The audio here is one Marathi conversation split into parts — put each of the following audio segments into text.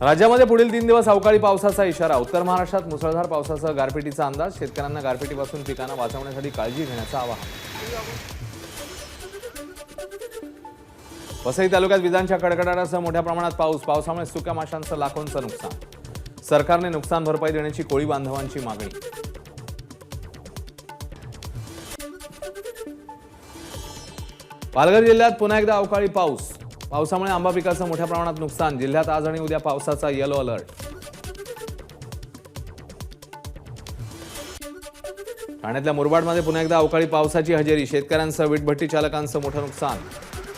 राज्यामध्ये पुढील 3 दिवस अवकाळी पावसाचा इशारा। उत्तर महाराष्ट्रात मुसळधार पावसासह गारपिटीचा अंदाज। शेतकऱ्यांना गारपिटीपासून पिकांना वाचवण्यासाठी काळजी घेण्याचं आवाहन। वसई तालुक्यात विजांच्या कडकडाटासह मोठ्या प्रमाणात पावसामुळे सुक्या माशांचं लाखोंचं नुकसान। सरकारने नुकसान भरपाई देण्याची कोळी बांधवांची मागणी। पालघर जिल्ह्यात पुन्हा एकदा अवकाळी पावसामुळे आंबा पिकाचं मोठ्या प्रमाणात नुकसान। जिल्ह्यात आज आणि उद्या पावसाचा येलो अलर्ट। ठाण्यातल्या मुरबाडमध्ये पुन्हा एकदा अवकाळी पावसाची हजेरी। शेतकऱ्यांसह वीटभट्टी चालकांचं मोठं नुकसान।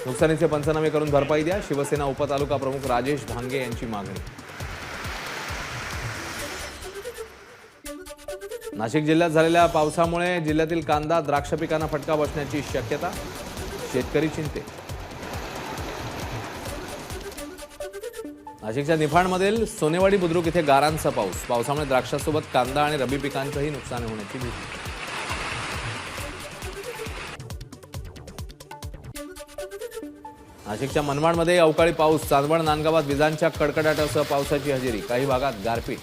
नुकसानीचे पंचनामे करून भरपाई द्या, शिवसेना उपतालुका प्रमुख राजेश भांगे यांची मागणी। नाशिक जिल्ह्यात झालेल्या पावसामुळे जिल्ह्यातील कांदा द्राक्ष पिकांना फटका बसण्याची शक्यता। शेतकरी चिंतेत। नाशिकच्या निफाडमधील सोनेवाडी बुद्रुक इथे गारांचा पावसामुळे द्राक्षासोबत कांदा आणि रबी पिकांचंही नुकसान होण्याची भीती। नाशिकच्या मनमाडमध्ये अवकाळी पाऊस। चांदवड नांदगावात विजांच्या कडकडाटासह पावसाची हजेरी। काही भागात गारपीट।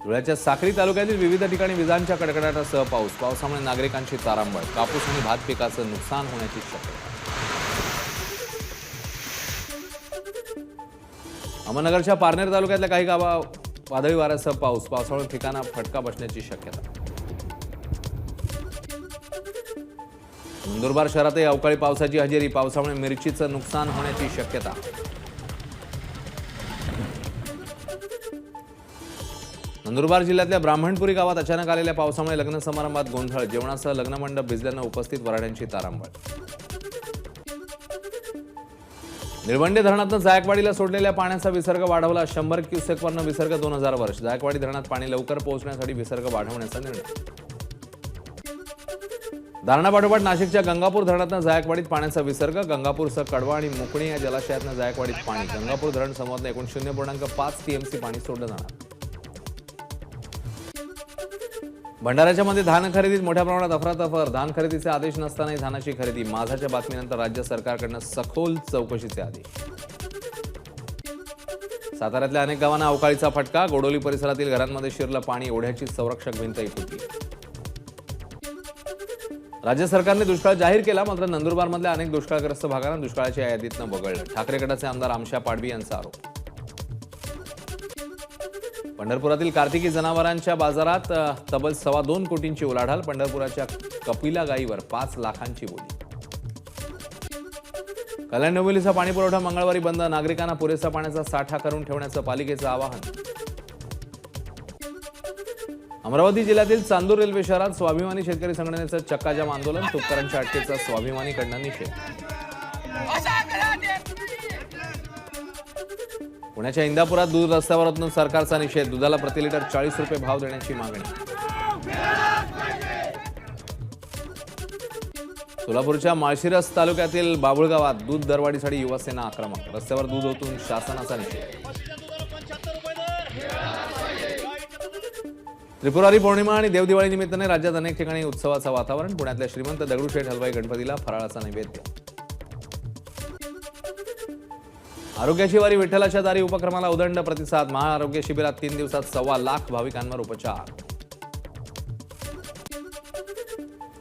धुळ्याच्या साक्री तालुक्यातील विविध ठिकाणी विजांच्या कडकडाटासह पावसामुळे नागरिकांची तारांबळ। कापूस आणि भात पिकाचं नुकसान होण्याची शक्यता। अहमदनगरच्या पारनेर तालुक्यातल्या काही गावात वादळी वाऱ्यासह पावसामुळे पिकांना फटका बसण्याची शक्यता। नंदुरबार शहरातही अवकाळी पावसाची हजेरी। पावसामुळे मिरचीचं नुकसान होण्याची शक्यता। नंदुरबार जिल्ह्यातल्या ब्राह्मणपुरी गावात अचानक आलेल्या पावसामुळे लग्न समारंभात गोंधळ। जेवणासह लग्न मंडप भिजल्यानं उपस्थित वऱ्हाड्यांची तारांबळ। निळवंडे धरणातून जायकवाडीला सोडलेल्या पाण्याचा विसर्ग वाढवला। 100 क्युसेकवरनं विसर्ग 2000 वर्ष। जायकवाडी धरणात पाणी लवकर पोहोचण्यासाठी विसर्ग वाढवण्याचा निर्णय। दारणापाठोपाठ नाशिकच्या गंगापूर धरणातून जायकवाडीत पाण्याचा विसर्ग। गंगापूरसह कडवा आणि मुकणी या जलाशयातनं जायकवाडीत पाणी। गंगापूर धरण समूहातनं एकूण 0.5 टीएमसी पाणी सोडलं जाणार। भंडाऱ्याच्या मध्ये धान खरेदीत मोठ्या प्रमाणात अफरातफर। धान खरेदीचे आदेश नसतानाही धानाची खरेदी। माझाच्या बातमीनंतर राज्य सरकारकडून सखोल चौकशीचे आदेश। साताऱ्यातल्या अनेक गावांना अवकाळीचा फटका। गोडोली परिसरातील घरांमध्ये शिरलं पाणी। ओढ्याची संरक्षक भिंतही फुटली। राज्य सरकारने दुष्काळ जाहीर केला, मात्र नंदुरबारमधल्या अनेक दुष्काळग्रस्त भागांना दुष्काळाच्या यादीतनं वगळलं। ठाकरे गटाचे आमदार आमशा पाडवी यांचा आरोप। पंढरपुरातील कार्तिकी जनावरांच्या बाजारात तब्बल 2.25 कोटींची उलाढाल। पंढरपुराच्या कपिला गाईवर 5 लाखांची बोली। कल्याण डोंबिवलीचा पाणीपुरवठा मंगळवारी बंद। नागरिकांना पुरेसा पाण्याचा साठा करून ठेवण्याचं पालिकेचं आवाहन। अमरावती जिल्ह्यातील चांदूर रेल्वे शहरात स्वाभिमानी शेतकरी संघटनेचं चक्काजाम आंदोलन। तुपकरांच्या अटकेचा स्वाभिमानीकडनं निषेध। पुण्याच्या इंदापुरात दूध रस्त्यावरून सरकारचा निषेध। दुधाला प्रति लिटर 40 रुपये भाव देण्याची मागणी। सोलापूरच्या माळशिरस तालुक्यातील बाबुळगावात दूध दरवाढीसाठी युवासेना आक्रमक। रस्त्यावर दूध ओतून शासनाचा निषेध। त्रिपुरारी पौर्णिमा आणि देवदिवाळी निमित्ताने राज्यात अनेक ठिकाणी उत्सवाचं वातावरण। पुण्यातल्या श्रीमंत दगडूशेठ हलवाई गणपतीला फराळाचा नैवेद्य। आरोग्याची वारी विठ्ठलाच्या दारी उपक्रमाला उदंड प्रतिसाद। महाआरोग्य शिबिरात 3 दिवसात 1.25 लाख भाविकांवर उपचार।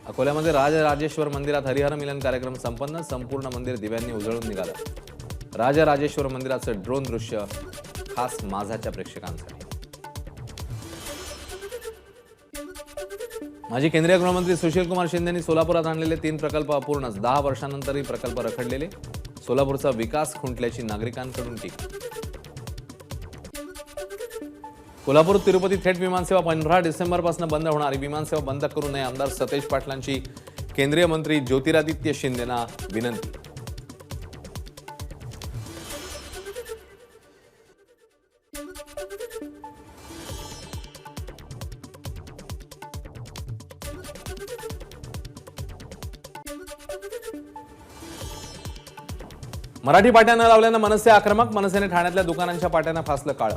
अकोल्यामध्ये राजराजेश्वर मंदिरात हरिहर मिलन कार्यक्रम संपन्न। संपूर्ण मंदिर दिव्यांनी उजळून निघालं। राजराजेश्वर मंदिराचं ड्रोन दृश्य खास माझाच्या प्रेक्षकांसाठी। माजी केंद्रीय गृहमंत्री सुशीलकुमार शिंदेंनी सोलापुरात आणलेले 3 प्रकल्प अपूर्णच। 10 वर्षांनंतरही प्रकल्प रखडलेले। सोलापूरचा विकास खुंटल्याची नागरिकांकडून टीका। कोल्हापूर तिरुपती थेट विमानसेवा 15 डिसेंबरपासून बंद होणार। विमानसेवा बंद करू नये, आमदार सतेज पाटलांची केंद्रीय मंत्री ज्योतिरादित्य शिंदेंना विनंती। मराठी पाट्यांना लावल्यानं मनसे आक्रमक। मनसेने ठाण्यातल्या दुकानांच्या पाट्यांना फासलं काळं।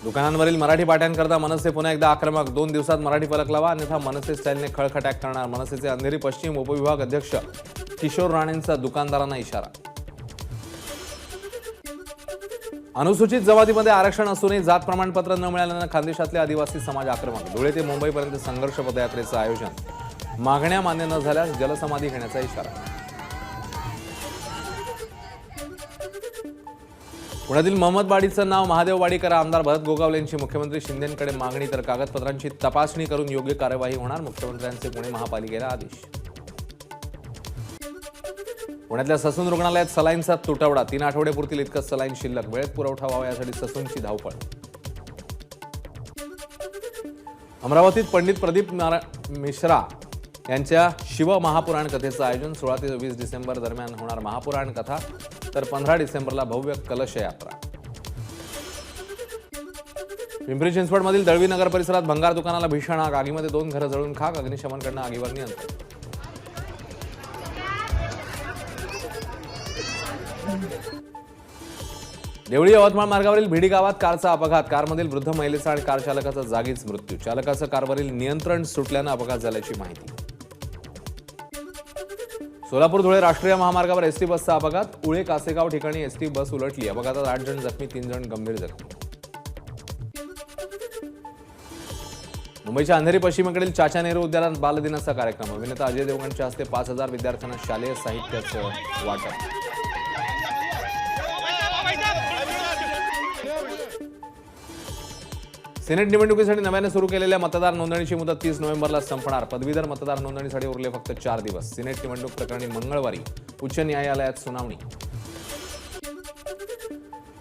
दुकानांवरील मराठी पाट्यांकरता मनसे पुन्हा एकदा आक्रमक. 2 दिवसात मराठी फलक लावा, अन्यथा मनसे स्टाईलने खळखटाक करणार. मनसेचे अंधेरी पश्चिम उपविभाग अध्यक्ष किशोर राणेंचा दुकानदारांना इशारा. अनुसूचित जमातीमध्ये आरक्षण असूनही जात प्रमाणपत्र न मिळाल्यानं खानदेशातले आदिवासी समाज आक्रमक. धुळे ते मुंबईपर्यंत संघर्ष पदयात्रेचं आयोजन. मागण्या मान्य न झाल्यास जलसमाधी घेण्याचा इशारा. पुण्यातील महमदवाडीचं नाव महादेववाडी करा. आमदार भरत गोगावले यांची मुख्यमंत्री शिंदेंकडे मागणी. तर कागदपत्रांची तपासणी करून योग्य कार्यवाही होणार. मुख्यमंत्र्यांचे पुणे महापालिकेला आदेश. पुण्यातल्या ससून रुग्णालयात सलाईनचा तुटवडा. 3 आठवडे पुरतील इतकं सलाईन शिल्लक. वेळेत पुरवठा व्हावा यासाठी ससूनची धावपळ. अमरावतीत पंडित प्रदीप मिश्रा यांच्या शिव महापुराण कथेचं आयोजन. 16 ते 20 डिसेंबर दरम्यान होणार महापुराण कथा. तर 15 डिसेंबरला भव्य कलश यात्रा. पिंपरी चिंचवडमधील दळवी नगर परिसरात भंगार दुकानाला भीषण आग. आगीमध्ये 2 घरं जळून खाक. अग्निशमनकडनं आगीवर नियंत्रण. देवळी यवतमाळ मार्गावरील भिडी गावात कारचा अपघात. कारमधील वृद्ध महिलेचा आणि कार चालकाचा जागीच मृत्यू. चालकाचं कारवरील नियंत्रण सुटल्यानं अपघात झाल्याची माहिती. सोलापूर धुळे राष्ट्रीय महामार्गावर एसटी बसचा अपघात. उळे कासेगाव ठिकाणी एसटी बस उलटली. अपघातात 8 जण जखमी, 3 जण गंभीर जखमी. मुंबईच्या अंधेरी पश्चिमेकडील चाचा नेहरू उद्यानात बालदिनाचा कार्यक्रम. अभिनेता अजय देवगणच्या हस्ते 5000 विद्यार्थ्यांना शालेय साहित्याचं वाटप. सिनेट निवडणुकीसाठी नव्याने सुरू केलेल्या मतदार नोंदणीची मुदत 30 नोव्हेंबरला संपणार. पदवीधर मतदार नोंदणीसाठी उरले फक्त 4 दिवस. सिनेट निवडणूक प्रकरणी मंगळवारी उच्च न्यायालयात सुनावणी.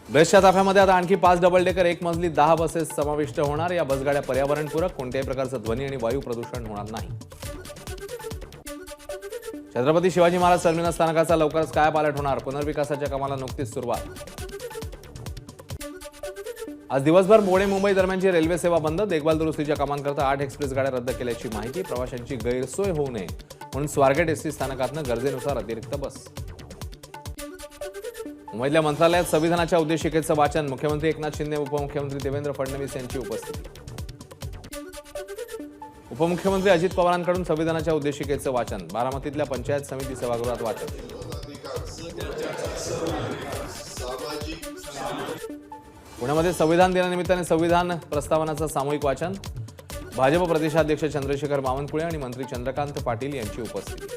बेस्टच्या ताफ्यामध्ये आता आणखी 5 डबल डेकर 1 मजली 10 बसेस समाविष्ट होणार. या बसगाड्या पर्यावरणपूरक, कोणत्याही प्रकारचं ध्वनी आणि वायू प्रदूषण होणार नाही. छत्रपती शिवाजी महाराज टर्मिनस स्थानकाचा लवकरच कायापालट होणार. पुनर्विकासाच्या कामाला नुकतीच सुरुवात. आज दिवसभर पुणे मुंबई दरम्यानची रेल्वे सेवा बंद. देखभाल दुरुस्तीच्या कामांकरता 8 एक्सप्रेस गाड्या रद्द केल्याची माहिती. प्रवाशांची गैरसोय होऊ नये म्हणून स्वारगेट एसटी स्थानकातनं गरजेनुसार अतिरिक्त बस. मुंबईतल्या मंत्रालयात संविधानाच्या उद्देशिकेचं वाचन. मुख्यमंत्री एकनाथ शिंदे, उपमुख्यमंत्री देवेंद्र फडणवीस यांची उपस्थिती. उपमुख्यमंत्री अजित पवारांकडून संविधानाच्या उद्देशिकेचं वाचन. बारामतीतल्या पंचायत समिती सभागृहात वाचन. पुण्यामध्ये संविधान दिनानिमित्ताने संविधान प्रस्तावनाचं सामूहिक वाचन. भाजप प्रदेशाध्यक्ष चंद्रशेखर बावनकुळे आणि मंत्री चंद्रकांत पाटील यांची उपस्थिती.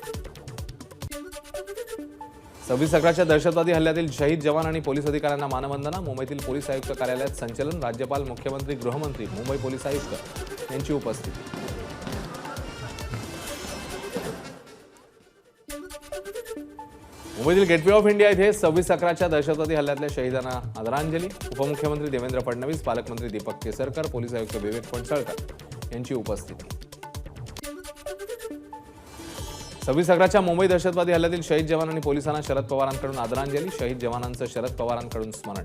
26/11च्या दहशतवादी हल्ल्यातील शहीद जवान आणि पोलीस अधिकाऱ्यांना मानवंदना. मुंबईतील पोलीस आयुक्त कार्यालयात संचलन. राज्यपाल, मुख्यमंत्री, गृहमंत्री, मुंबई पोलीस आयुक्त यांची उपस्थिती. मुंबईतील गेटवे ऑफ इंडिया इथे 26/11च्या दहशतवादी हल्ल्यातल्या शहीदांना आदरांजली. उपमुख्यमंत्री देवेंद्र फडणवीस, पालकमंत्री दीपक केसरकर, पोलीस आयुक्त विवेक फणसळकर यांची उपस्थिती. 26/11च्या मुंबई दहशतवादी हल्ल्यातील शहीद जवान आणि पोलिसांना शरद पवारांकडून आदरांजली. शहीद जवानांचं शरद पवारांकडून स्मरण.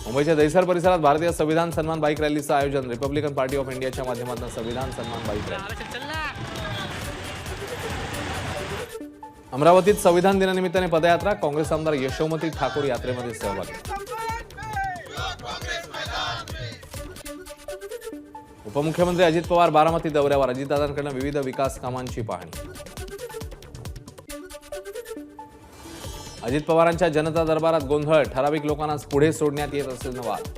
मुंबईच्या दहिसर परिसरात भारतीय संविधान सन्मान बाईक रॅलीचं आयोजन. रिपब्लिकन पार्टी ऑफ इंडियाच्या माध्यमातून संविधान सन्मान बाईक रॅली. अमरावतीत संविधान दिनानिमित्ताने पदयात्रा. काँग्रेस आमदार यशोमती ठाकूर यात्रेमध्ये सहभागी. उपमुख्यमंत्री अजित पवार बारामती दौऱ्यावर. अजितदादांकडून विविध विकास कामांची पाहणी. अजित पवारांच्या जनता दरबारात गोंधळ. ठराविक लोकांना पुढे सोडण्यात येत असल्याचं वाद.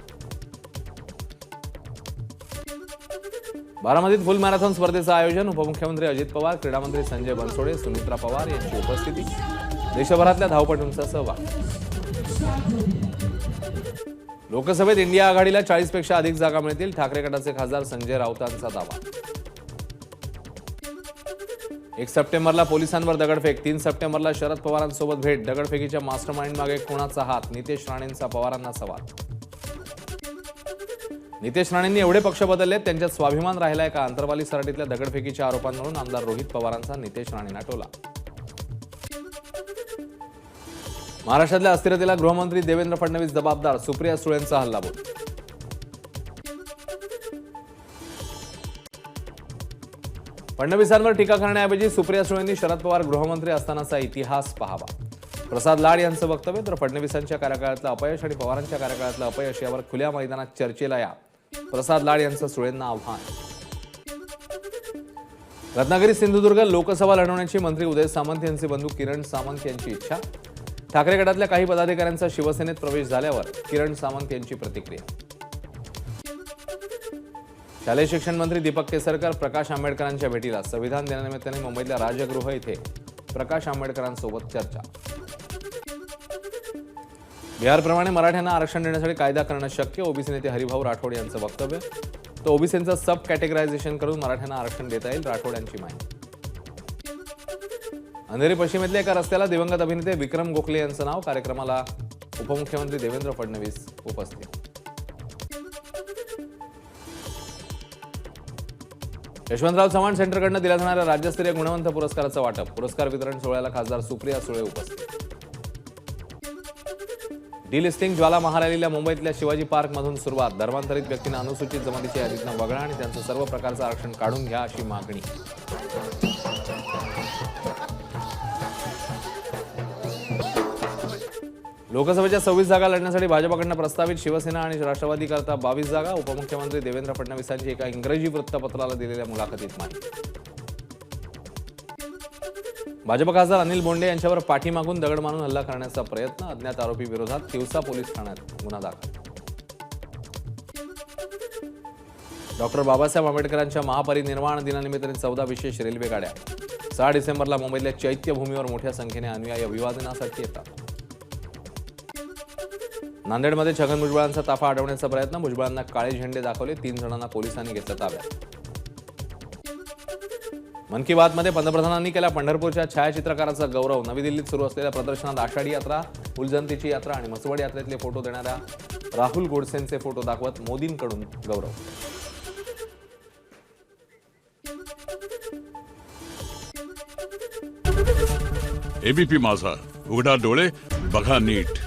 बारामतीत फुल मॅरेथॉन स्पर्धेचं आयोजन. उपमुख्यमंत्री अजित पवार, क्रीडामंत्री संजय बनसोडे, सुनित्रा पवार यांची उपस्थिती. देशभरातल्या धावपटूंचा सहभाग. लोकसभेत इंडिया आघाडीला 40 पेक्षा अधिक जागा मिळतील. ठाकरे गटाचे खासदार संजय राऊतांचा दावा. 1 सप्टेंबरला पोलिसांवर दगडफेक. 3 सप्टेंबरला शरद पवारांसोबत भेट. दगडफेकीच्या मास्टरमाइंड मागे कोणाचा हात? नितेश राणेंचा पवारांना सवाल. नितेश राणेंनी एवढे पक्ष बदललेत, त्यांच्यात स्वाभिमान राहिलाय का? अंतरवाली सराटीतल्या दगडफेकीच्या आरोपांवरून आमदार रोहित पवारांचा नितेश राणेंना टोला. महाराष्ट्रातल्या अस्थिरतेला गृहमंत्री देवेंद्र फडणवीस जबाबदार. सुप्रिया सुळेंचा हल्लाबोल. फडणवीसांवर टीका करण्याऐवजी सुप्रिया सुळेंनी शरद पवार गृहमंत्री असतानाचा इतिहास पाहावा. प्रसाद लाड यांचं वक्तव्य, तर फडणवीसांच्या कार्यकाळातलं अपयश आणि पवारांच्या कार्यकाळातलं अपयश यावर खुल्या मैदानात चर्चेला या. प्रसाद लाड यांचं सुळेंना आव्हान. रत्नागिरी सिंधुदुर्ग लोकसभा लढवण्याची मंत्री उदय सामंत यांचे बंधू किरण सामंत यांची इच्छा. ठाकरे गटातल्या काही पदाधिकाऱ्यांचा शिवसेनेत प्रवेश झाल्यावर किरण सामंत यांची प्रतिक्रिया. शालेय शिक्षण मंत्री दीपक केसरकर प्रकाश आंबेडकरांच्या भेटीला. संविधान दिनानिमित्ताने मुंबईतल्या राजगृह इथे प्रकाश आंबेडकरांसोबत चर्चा. बिहारप्रमाणे मराठ्यांना आरक्षण देण्यासाठी कायदा करणं शक्य. ओबीसी नेते हरिभाऊ राठोड यांचं वक्तव्य. तर ओबीसींचं सब कॅटेगरायझेशन करून मराठ्यांना आरक्षण देता येईल, राठोड यांची माहिती. अंधेरी पश्चिमेतल्या एका रस्त्याला दिवंगत अभिनेते विक्रम गोखले यांचं नाव. कार्यक्रमाला उपमुख्यमंत्री देवेंद्र फडणवीस उपस्थित. यशवंतराव चव्हाण सेंटरकडनं दिल्या जाणाऱ्या राज्यस्तरीय गुणवंत पुरस्काराचं वाटप. पुरस्कार वितरण सोहळ्याला खासदार सुप्रिया सुळे उपस्थित. डिलिस्टिंग ज्वाला महारॅलीला मुंबईतल्या शिवाजी पार्कमधून सुरुवात. धर्मांतरित व्यक्तींना अनुसूचित जमातीच्या यादीतनं वगळा आणि त्यांचं सर्व प्रकारचं आरक्षण काढून घ्या अशी मागणी. लोकसभेच्या 26 जागा लढण्यासाठी भाजपकडनं प्रस्तावित. शिवसेना आणि राष्ट्रवादी करता 22 जागा. उपमुख्यमंत्री देवेंद्र फडणवीसांची एका इंग्रजी वृत्तपत्राला दिलेल्या मुलाखतीत माहिती. भाजप खासदार अनिल बोंडे यांच्यावर पाठीमागून दगड मारून हल्ला करण्याचा प्रयत्न. अज्ञात आरोपी विरोधात तिवसा पोलीस ठाण्यात गुन्हा दाखल. डॉक्टर बाबासाहेब आंबेडकरांच्या महापरिनिर्वाण दिनानिमित्ताने 14 विशेष रेल्वे गाड्या. 6 डिसेंबरला मुंबईतल्या चैत्यभूमीवर मोठ्या संख्येने अनुयायी अभिवादनासाठी येतात. नांदेडमध्ये छगन भुजबळांचा ताफा अडवण्याचा प्रयत्न. भुजबळांना काळे झेंडे दाखवले. 3 जणांना पोलिसांनी घेतलं ताब्यात. मन की बातमध्ये पंतप्रधानांनी केला पंढरपूरच्या छायाचित्रकाराचा गौरव. नवी दिल्लीत सुरू असलेल्या प्रदर्शनात आषाढी यात्रा, उलजंतीची यात्रा आणि मसवड यात्रेतले फोटो देणाऱ्या राहुल गोडसेंचे फोटो दाखवत मोदींकडून गौरव. एबीपी माझा, उघडा डोळे बघा नीट.